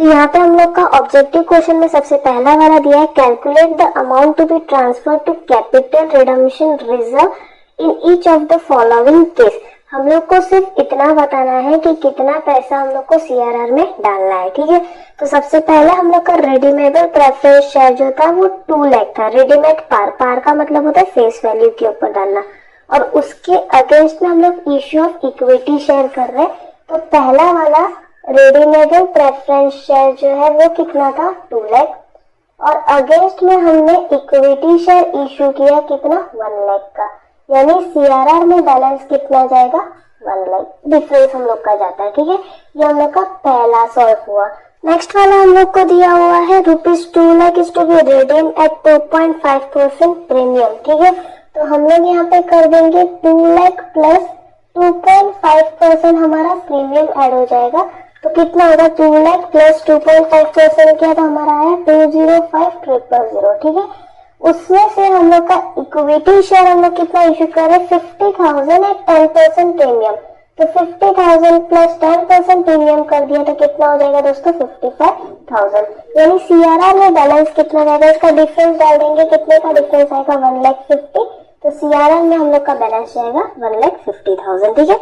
तो यहाँ पे हम लोग का ऑब्जेक्टिव क्वेश्चन में सबसे पहला वाला दिया है, calculate the amount to be transfer to capital redemption reserve in each of the following case. हम लोग को सिर्फ इतना बताना है कि कितना पैसा हम लोग को सीआरआर में डालना है, ठीक है। तो सबसे पहले हम लोग का रेडीमेबल प्रेफरेंस शेयर जो था वो 2 लाख था। रेडीमेड पार का मतलब होता है फेस वैल्यू के ऊपर डालना, और उसके अगेंस्ट में हम लोग इश्यू ऑफ इक्विटी शेयर कर रहे हैं। तो पहला वाला रेडीमेबल प्रेफरेंस शेयर जो है वो कितना था, 2 लाख, और अगेंस्ट में हमने इक्विटी शेयर इश्यू किया कितना, 1 लाख का, यानी सीआरआर में बैलेंस कितना जाएगा, 1 लाख। डिफरेंस हम लोग का जाता है, ठीक है। ये हम लोग का पहला सॉल्व हुआ। नेक्स्ट वाला हम लोग को दिया हुआ है ₹2 lakh is to be redeem at 2.5% premium, ठीक है। तो हम लोग यहाँ पे कर देंगे 2 लाख प्लस 2.5% हमारा प्रीमियम ऐड हो जाएगा। तो कितना होगा, 2 लाख प्लस 2.5% किया तो हमारा आया 205,000, ठीक है। उसमें से हम लोग का इक्विटी शेयर हम लोग कितना इश्यू कर रहे हैं, 50,000 एट 10% प्रीमियम। तो 50,000 प्लस 10% प्रीमियम कर दिया तो कितना हो जाएगा दोस्तों, 55,000। यानी सीआरआर में बैलेंस कितना रहेगा, इसका डिफरेंस डाल देंगे, कितने का डिफरेंस आएगा, 1,50,000। तो सीआरआर में हम लोग का बैलेंस जाएगा 1,50,000, ठीक है।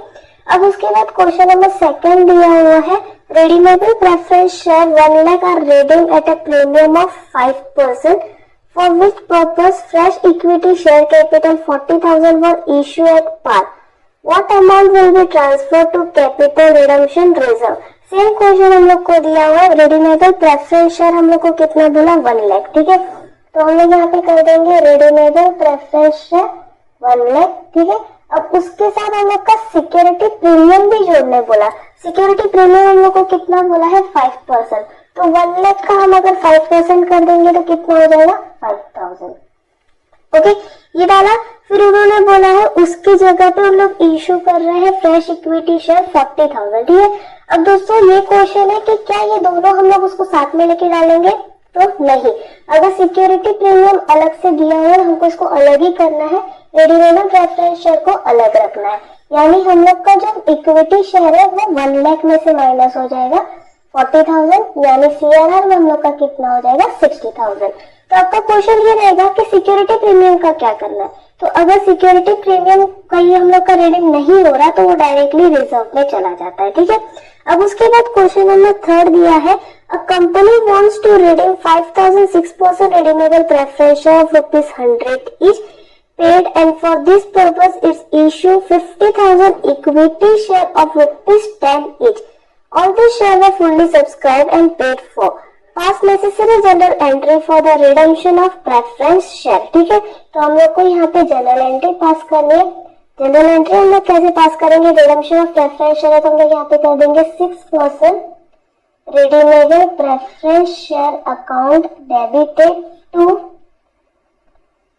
अब उसके बाद क्वेश्चन नंबर 2 दिया हुआ है, redeemable preference share 1 lakh are redeem at a premium of 5%, for which purpose fresh equity share capital 40,000 were issued at par. What amount will be transferred to capital redemption reserve? Same question हम लोग को दिया हुआ है, redeemable preference share हम लोग को कितना बोला, 1 लाख, ठीक है। तो हम लोग यहाँ पे कर देंगे रेडीमेबल प्रेफरेंस शेयर 1 लाख, ठीक है। अब उसके साथ हम लोग का सिक्योरिटी प्रीमियम भी जोड़ने बोला। सिक्योरिटी प्रीमियम हम लोग को कितना बोला है, 5%। तो 1 लाख का हम अगर 5% कर देंगे तो कितना हो जाएगा, 5,000, ओके। ये डाला। फिर उन्होंने बोला है उसकी जगह पे हम लोग इश्यू कर रहे हैं फ्रेश इक्विटी शेयर 40,000, ठीक है। अब दोस्तों ये क्वेश्चन है कि क्या ये दोनों हम लोग उसको साथ में लेके डालेंगे, तो नहीं। अगर सिक्योरिटी प्रीमियम अलग से दिया हुआ है, हमको इसको अलग ही करना है, रेडीमेबल प्रेफरेंस शेयर को अलग रखना है। यानी हम लोग का जो इक्विटी शेयर है वो 1 लाख में से माइनस हो जाएगा 40,000, यानी सीआरआर में हम लोग का कितना हो जाएगा, 60,000। तो आपका क्वेश्चन ये रहेगा कि सिक्योरिटी प्रीमियम का क्या करना है। तो अगर सिक्योरिटी प्रीमियम कहीं हम लोग का रिडीम नहीं हो रहा तो वो डायरेक्टली रिजर्व में चला जाता है, ठीक है। अब उसके बाद क्वेश्चन नंबर 3 दिया है, a company wants to redeem 5,006% redeemable preference share of ₹100 each paid, and for this purpose it's issue 50,000 equity share of ₹10 each. All these shares were fully subscribed and paid for. Pass necessary general entry for the redemption of preference share, ठीक है। तो हम लोग को यहाँ पे general entry पास करनी है। जनरल एंट्री हम लोग कैसे पास करेंगे, रिडम्पशन ऑफ प्रेफरेंस शेयर है तो हम लोग यहाँ पे कर देंगे 6% redeemable preference share account debited to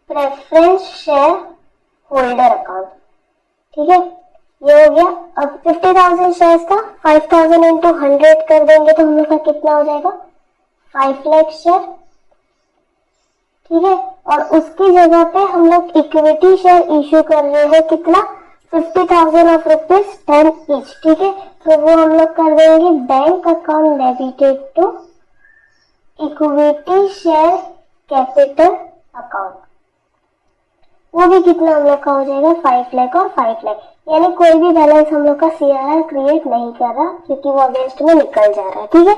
preference share holder account, ठीक है। ये हो गया। अब 50,000 शेयर्स था, 5,000 इंटू 100 कर देंगे तो हम लोग का कितना हो जाएगा, 5 लाख शेयर, ठीक है। और उसकी जगह पे हम लोग इक्विटी शेयर इश्यू कर रहे हैं कितना, 50,000 ऑफ ₹10 ईच, ठीक है। तो वो हम लोग कर देंगे bank account debited to equity share capital account. वो भी कितना हम लोग का हो जाएगा, 5 लाख और 5 लाख। यानी कोई भी बैलेंस हम लोग का सीआरआर क्रिएट नहीं कर रहा क्योंकि वो अगेंस्ट में निकल जा रहा है, ठीक है।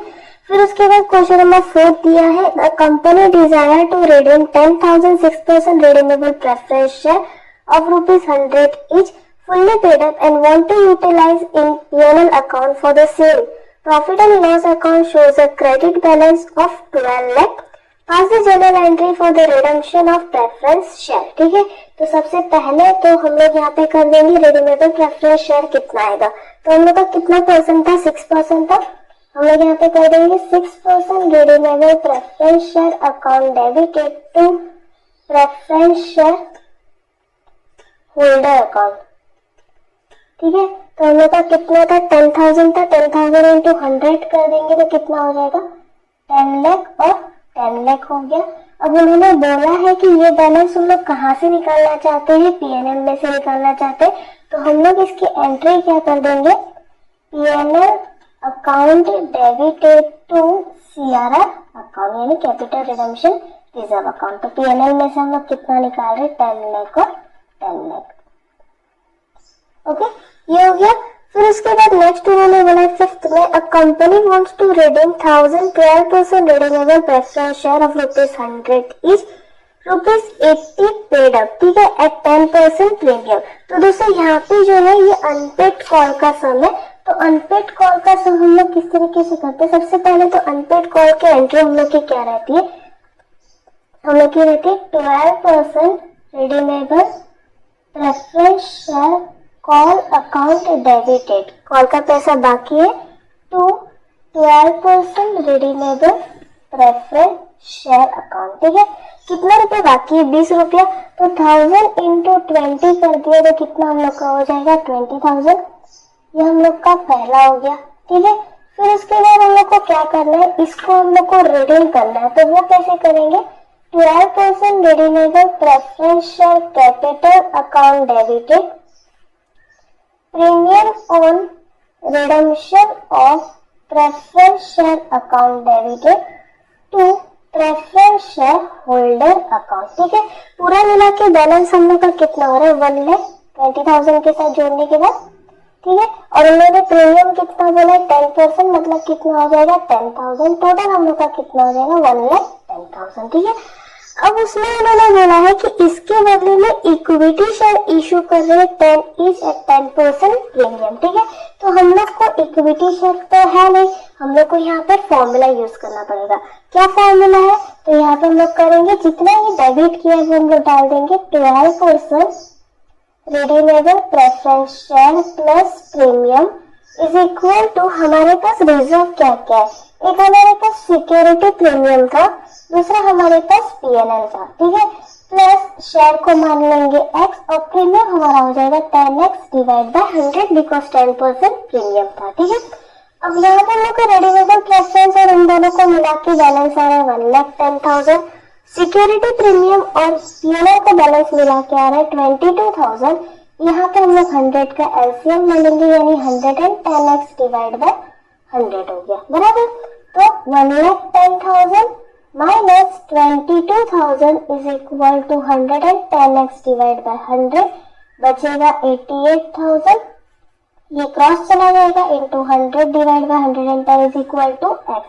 फिर उसके बाद क्वेश्चन नंबर 4 दिया है, the company desire to redeem 10,006% redeemable preference share of ₹100 each fully paid up and want to utilize in P&L account for the same. Profit and loss account shows a credit balance of 12 lakh. Pass the journal entry for the redemption of preference share, ठीक है। तो सबसे पहले तो हम लोग यहाँ पे कर देंगे रेडीमेबल प्रेफरेंस शेयर कितना आएगा। तो हम लोग का कितना परसेंट था, 6% था। हम लोग यहाँ पे कर देंगे 6% redeemable preference share account debited to preference share holder account, ठीक है। तो हम लोग का कितना था, 10,000 था, 10,000 इंटू 100 कर देंगे तो कितना हो जाएगा, 10 लाख और 10 लाख हो गया। अब उन्होंने बोला है कि ये बैलेंस हम लोग कहाँ से निकालना चाहते हैं, पीएनएल में से निकालना चाहते हैं। तो हम लोग इसकी एंट्री क्या कर देंगे, PNL account debited to CRR account यानी कैपिटल रिडम्पशन रिजर्व अकाउंट। तो PNL में से हम लोग कितना निकाल रहे हैं, 10 लाख और 10 लाख। ओके, ये हो गया। फिर उसके बाद नेक्स्ट उन्होंने बोला फिफ्थ में, a company wants to redeem 1000 12% redeemable preference share of ₹100 each ₹80 paid up, ठीक है, एट 10% प्रीमियम। तो दोस्तों यहाँ पे जो है ये अनपेड कॉल का सम है। तो अनपेड कॉल का सम हम लोग किस तरीके से करते हैं, सबसे पहले तो अनपेड कॉल की एंट्री हम लोग की क्या रहती है, हम लोग की रहती है 12% redeemable preference share call account debited, call का पैसा बाकी है, to 12% redeemable preference share account, ठीक है। कितना रुपए बाकी है, 20 रुपया। तो 1000 इंटू 20 कर दिया तो कितना हम लोग का हो जाएगा, 20,000। ये हम लोग का पहला हो गया, ठीक है। फिर उसके बाद हम लोग को क्या करना है, इसको हम लोग को रिडीम करना है। तो वो कैसे करेंगे, 12% redeemable preference share capital account debited, premium on redemption of preference share account debited to preference share holder account, ठीक है। पूरा मिला के बैलेंस हम लोग का कितना हो रहा है, 1,20,000 के साथ जोड़ने के बाद, ठीक है। और उन्होंने प्रीमियम कितना बोला है, 10%, मतलब कितना हो जाएगा, 10,000। टोटल हम लोग का कितना हो जाएगा, 1,10,000, ठीक है। अब उसमें उन्होंने बोला है कि इसके बदले में इक्विटी शेयर इशू कर रहे हैं 10 each at 10% प्रीमियम, ठीक है। तो हम लोग को इक्विटी शेयर तो है नहीं, हम लोग को यहाँ पर फॉर्मूला यूज करना पड़ेगा। क्या फॉर्मूला है, तो यहाँ पे हम लोग करेंगे जितना ही डेबिट किया है वो हम लोग डाल देंगे, 12% redeemable preference share plus premium is equal to, हमारे पास रिजर्व क्या क्या है, एक हमारे पास सिक्योरिटी प्रीमियम था, दूसरा हमारे पास PNL था, ठीक है, प्लस शेयर को मान लेंगे x और प्रीमियम हमारा हो जाएगा 10x divide by 100 because 10% premium था, ठीक है। अब यहाँ पर हम लोग का रिडीमेबल प्रेफरेंस और इन दोनों को मिला के बैलेंस आ रहा है 1,10,000, सिक्योरिटी प्रीमियम और PNL का बैलेंस मिला के आ रहा है 22,000। यहाँ पे हम लोग 100 का LCM ले लेंगे यानी 110x डिवाइड बाय 100 हो गया, बराबर। तो 1,10,000 minus 22,000 is equal to 110x divide by 100, बचेगा 88,000, ये क्रॉस चला जाएगा, into 100 divide by 110 is equal to x।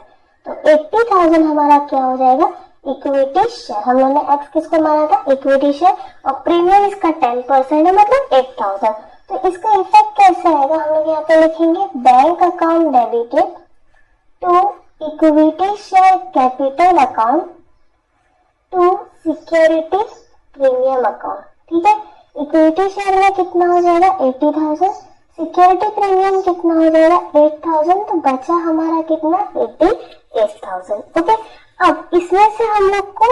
तो 80,000 हमारा क्या हो जाएगा, इक्विटी शेयर। हम लोगों ने x किसको माना था, इक्विटी शेयर, और प्रीमियम इसका 10% है मतलब 8,000। तो इसका इफेक्ट कैसे आएगा, हम लोग यहाँ पे लिखेंगे bank account debited to equity share capital account to security premium account, ठीक है। इक्विटी शेयर में कितना हो जाएगा, 80,000, सिक्योरिटी प्रीमियम कितना हो जाएगा, 8,000, तो बचा हमारा कितना, 88,000, ओके। अब इसमें से हम लोग को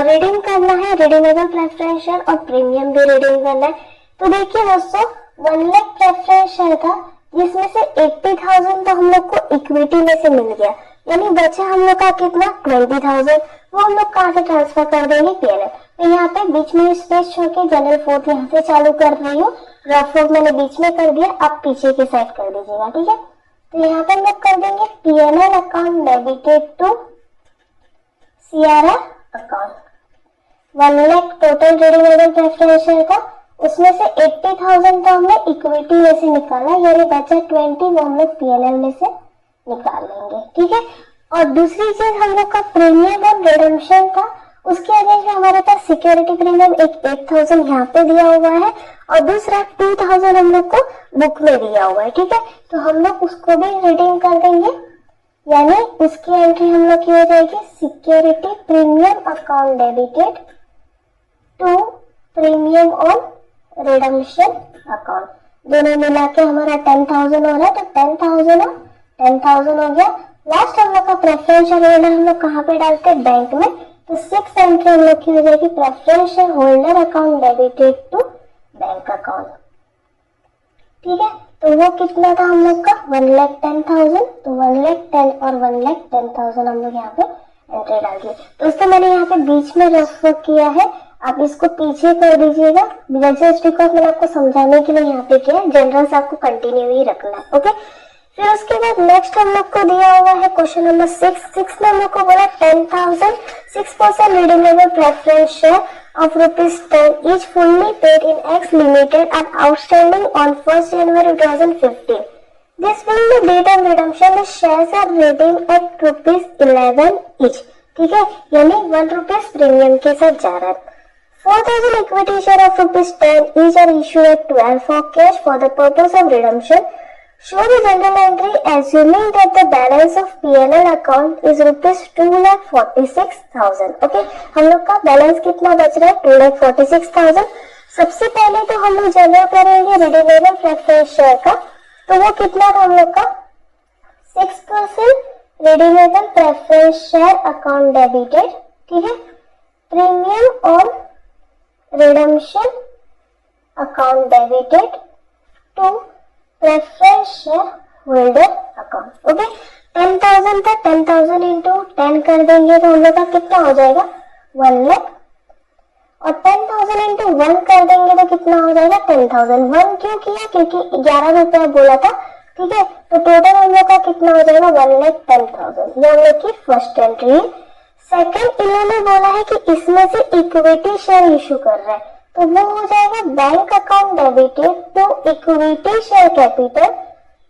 रिडीम करना है, रिडीमेबल प्रेफरेंस शेयर और प्रीमियम भी रिडीम करना है। तो देखिए दोस्तों, 1 लाख प्रेफरेंस शेयर था जिसमें से 80,000 तो हम लोग को इक्विटी में से मिल गया, यानी बचा हम लोग का कितना, 20,000, वो हम लोग कहाँ से ट्रांसफर कर देंगे, PNL। तो यहाँ पे बीच में स्पेस छोड़ के जनरल फोर्थ यहाँ से चालू कर रही हूँ, रफ फोर्थ मैंने बीच में कर दिया, आप पीछे की साइड कर दीजिएगा, ठीक है। तो यहाँ पे हम लोग कर देंगे PNL account debited to CRR account. 1 lakh total redeemable preference share था, उसमें से 80,000 तो हमने इक्विटी में से निकाला, यानी बचा 20 वो हम लोग PNL में से निकाल लेंगे, ठीक है। और दूसरी चीज हम लोग का प्रीमियम और रिडम्पशन था, उसके अगेंस्ट में हमारे पास सिक्योरिटी प्रीमियम एक 8,000 यहाँ पे दिया हुआ है और दूसरा 2,000 हम लोग को बुक में दिया हुआ है, ठीक है। तो हम लोग उसको भी रिडीम कर देंगे, यानी उसकी एंट्री हम लोग की हो जाएगी security premium account debited to premium on redemption account. दोनों मिला के हमारा 10,000 हो रहा है, तो 10,000 हो गया। लास्ट हम लोग का प्रेफरेंस शेयर होल्डर हम लोग कहाँ पे डालते हैं, बैंक में। तो 6 एंट्री हम लोग की हो जाएगी preference share holder account debited to bank account, ठीक है। तो वो कितना था हम लोग का, 1,10,000। तो 1,10,000 और 1,10,000 हम लोग यहाँ पे एंट्री डाल दिए। दोस्तों मैंने यहाँ पे बीच में रफ किया है, आप इसको पीछे कर दीजिएगा, जस्ट बिकॉज मैंने आपको समझाने के लिए यहाँ पे किया, जनरल से आपको कंटिन्यू ही रखना है, ओके। फिर उसके बाद नेक्स्ट हम लोग को दिया हुआ है क्वेश्चन नंबर 6 में हम लोग को बोला 10,000 6% redeemable preference share of ₹10 each fully paid in X Limited and outstanding on 1st January 2015. This being the date of redemption, the shares are redeemed at ₹11 each. ठीक है, यानी ₹1 प्रीमियम के साथ जा रहा है. 4,000 equity share of ₹10 each are issued at 12 for cash for the purpose of redemption. Show the journal entry assuming that the balance of P&L account is ₹2,46,000. Okay, हम लोग का बैलेंस कितना बच रहा है? 2,46,000. सबसे पहले तो हम लोग जनरल करेंगे रिडीमेबल प्रेफरेंस शेयर का. तो वो कितना था हम लोग का? 6% redeemable preference share account debited. ठीक है, premium on redemption account debited to preference share holder account. Okay, 10,000 था, 10,000 इंटू 10 कर देंगे तो हम लोग का कितना हो जाएगा? 1 लाख. और 10,000 इंटू 1 कर देंगे तो कितना हो जाएगा? 10,000. 1 क्यों किया? क्योंकि 11 रुपए बोला था. ठीक है, तो टोटल हम लोग का कितना हो जाएगा? 1,10,000. ये हम लोग की फर्स्ट एंट्री. सेकंड, इन्होंने बोला है कि इसमें से इक्विटी शेयर इशू कर रहा है, तो वो हो जाएगा bank account debited to equity share capital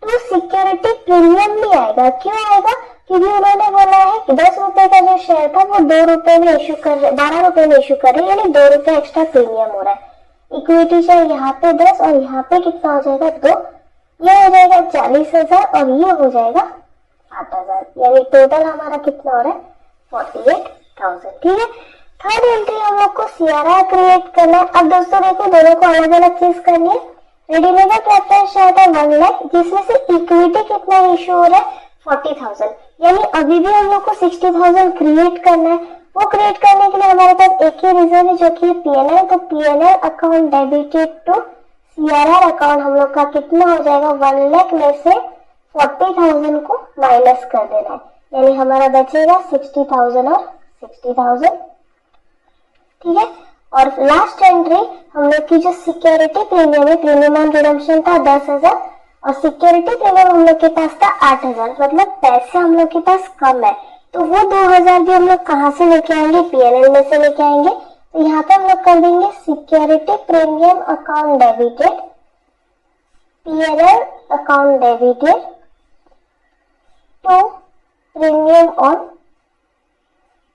to security premium भी आएगा. क्यों आएगा? क्योंकि उन्होंने बोला है कि 10 रुपए का जो शेयर था वो 2 रुपए में इशू कर रहे, 12 रुपए में इशू कर रहे, यानी 2 रुपए एक्स्ट्रा प्रीमियम हो रहा है. इक्विटी शेयर यहाँ पे 10 और यहाँ पे कितना हो जाएगा? 2. ये हो जाएगा 40,000 और ये हो जाएगा 8,000, यानी टोटल हमारा कितना हो रहा है? 48,000. ठीक है, थर्ड एंट्री हम लोग को सीआरआर क्रिएट करना है. अब दोस्तों देखो, दोनों को अलग अलग चीज करनी है. रिडीमेबल प्रेफरेंस शेयर था 1 लाख, जिसमें से इक्विटी कितना इशू हो रहा है? 40,000, यानी अभी भी हम लोग को 60,000 क्रिएट करना है. वो क्रिएट करने के लिए हमारे पास एक ही रीजन है जो कि पीएनएल. तो PNL account debited to CRR account हम लोग का कितना हो जाएगा? 1 लाख में से 40,000 को माइनस कर देना है, यानी हमारा बचेगा 60,000 और 60,000. ठीक है, और लास्ट एंट्री हम लोग की जो सिक्योरिटी प्रीमियम है, प्रीमियम ऑन रिडम्पशन था 10,000 और सिक्योरिटी प्रीमियम हम लोग के पास था 8,000, मतलब पैसे हम लोग के पास कम है. तो वो 2,000 भी हम लोग कहाँ से लेके आएंगे? पीएनएल में से लेके आएंगे. तो यहाँ पे हम लोग कर देंगे security premium account debited, PNL account debited to premium on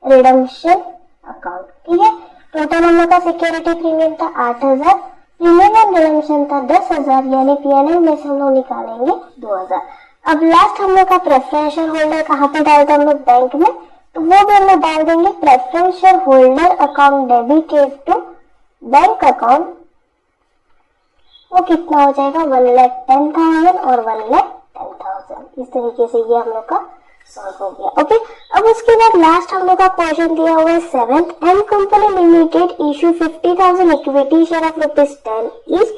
redemption account. ठीक है, टोटल हम लोग का सिक्योरिटी प्रीमियम था 8,000, प्रीमियम ऑन रिडम्पशन था 10,000, यानी पीएनएल में से हम लोग निकालेंगे 2,000. अब लास्ट हम लोग का प्रेफरेंस शेयर होल्डर कहाँ पे डालते हैं हम लोग? बैंक में. तो वो भी हम लोग डाल देंगे preference share holder account debited to bank account. वो कितना हो जाएगा? 1,10,000 और 1,10,000. इस तरीके से ये हम लोग का सॉल्व हो गया. ओके, अब उसके बाद लास्ट हम लोग का क्वेश्चन दिया हुआ है 7th. M company limited issue 50,000 equity share of ₹10 each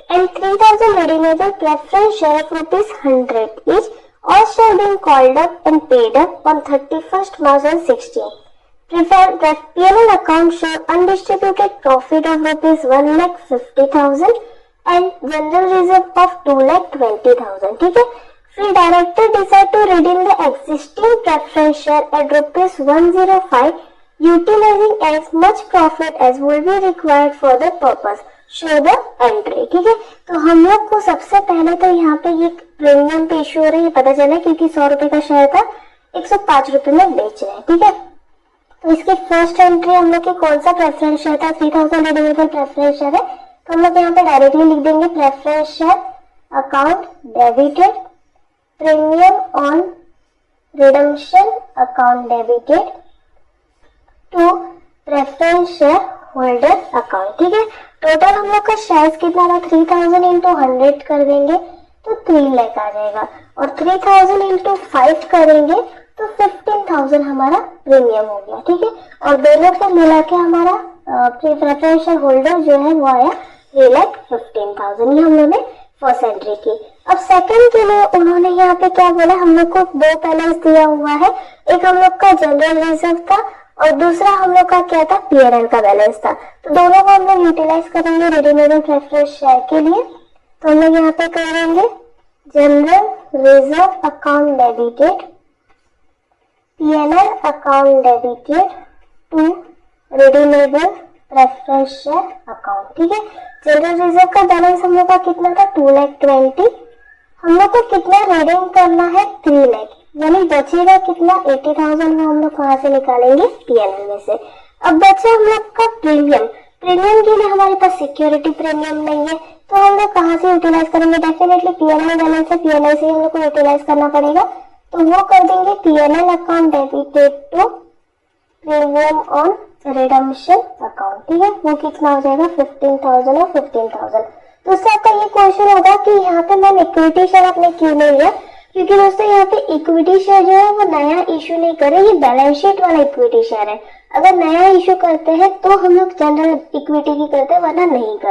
and 3,000 redeemable preference share of ₹100 each, all shall be called up and paid up on 31st March 2016. Preferred that P&L account show undistributed profit of ₹1,50,000 and general reserve of ₹2,20,000. ठीक है, फिर director decide to redeem the existing preference share at ₹105 utilising as much profit as will be required for the purpose. Show the entry. ठीक है, तो हम लोग को सबसे पहले तो यहाँ पे ये प्रीमियम पे इशू हो रही है, पता चला क्योंकि 100 रुपए का शेयर था 105 रुपए में बेच रहे हैं. ठीक है, तो इसकी फर्स्ट एंट्री हम लोग की कौन सा प्रेफरेंस शेयर था? 3,000 रिडीमेबल प्रेफरेंस शेयर है, तो हम लोग यहाँ पे डायरेक्टली लिख देंगे preference share account debited premium on redemption account debited to preference share holder account. ठीक है, टोटल हम लोग का शेयर्स कितना था? 3,000 इंटू 100 कर देंगे तो 3 लाख आ जाएगा, और 3,000 इंटू 5 करेंगे तो 15,000 हमारा प्रीमियम हो गया. ठीक है, और दोनों को मिला के हमारा प्रेफरेंस शेयर होल्डर जो है वो आया 3,15,000. ये हम लोग ने फर्स्ट एंट्री की. अब सेकंड के लिए उन्होंने यहाँ पे क्या बोला? हम लोग को 2 बैलेंस दिया हुआ है, एक हम लोग का जनरल रिजर्व था और दूसरा हम लोग का क्या था? पीएनएल का बैलेंस था. तो दोनों को हम लोग यूटिलाइज करेंगे रिडीमेबल प्रेफरेंस शेयर के लिए. तो हम लोग यहाँ पे कर देंगे general reserve account debited, P&L account debited to redeemable preference share account. ठीक है, जनरल रिजर्व का बैलेंस हम लोग का कितना था 2,20,000। हम लोग को कितना रीडिंग करना है 3 लाख, यानी बचेगा कितना 80,000। वो हम लोग कहाँ से निकालेंगे P&L में से। अब बचा हम लोग का प्रीमियम। प्रीमियम के लिए हमारे पास सिक्योरिटी प्रीमियम नहीं है, तो हम लोग कहाँ से यूटिलाइज करेंगे, डेफिनेटली P&L बैलेंस है, P&L से हम लोग को यूटिलाइज करना पड़ेगा। तो वो कर देंगे P&L account debited to premium on redemption account. ठीक है, वो कितना हो जाएगा 15,000 और 15,000। तो उससे आपका ये क्वेश्चन होगा कि यहाँ पे मैम इक्विटी शेयर आपने क्यों नहीं लिया, क्योंकि दोस्तों यहाँ पे इक्विटी शेयर जो है वो नया इश्यू नहीं करे, ये बैलेंस शीट वाला इक्विटी शेयर है। अगर नया इश्यू करते हैं तो हम लोग जनरल इक्विटी की करते हैं, वरना नहीं करते।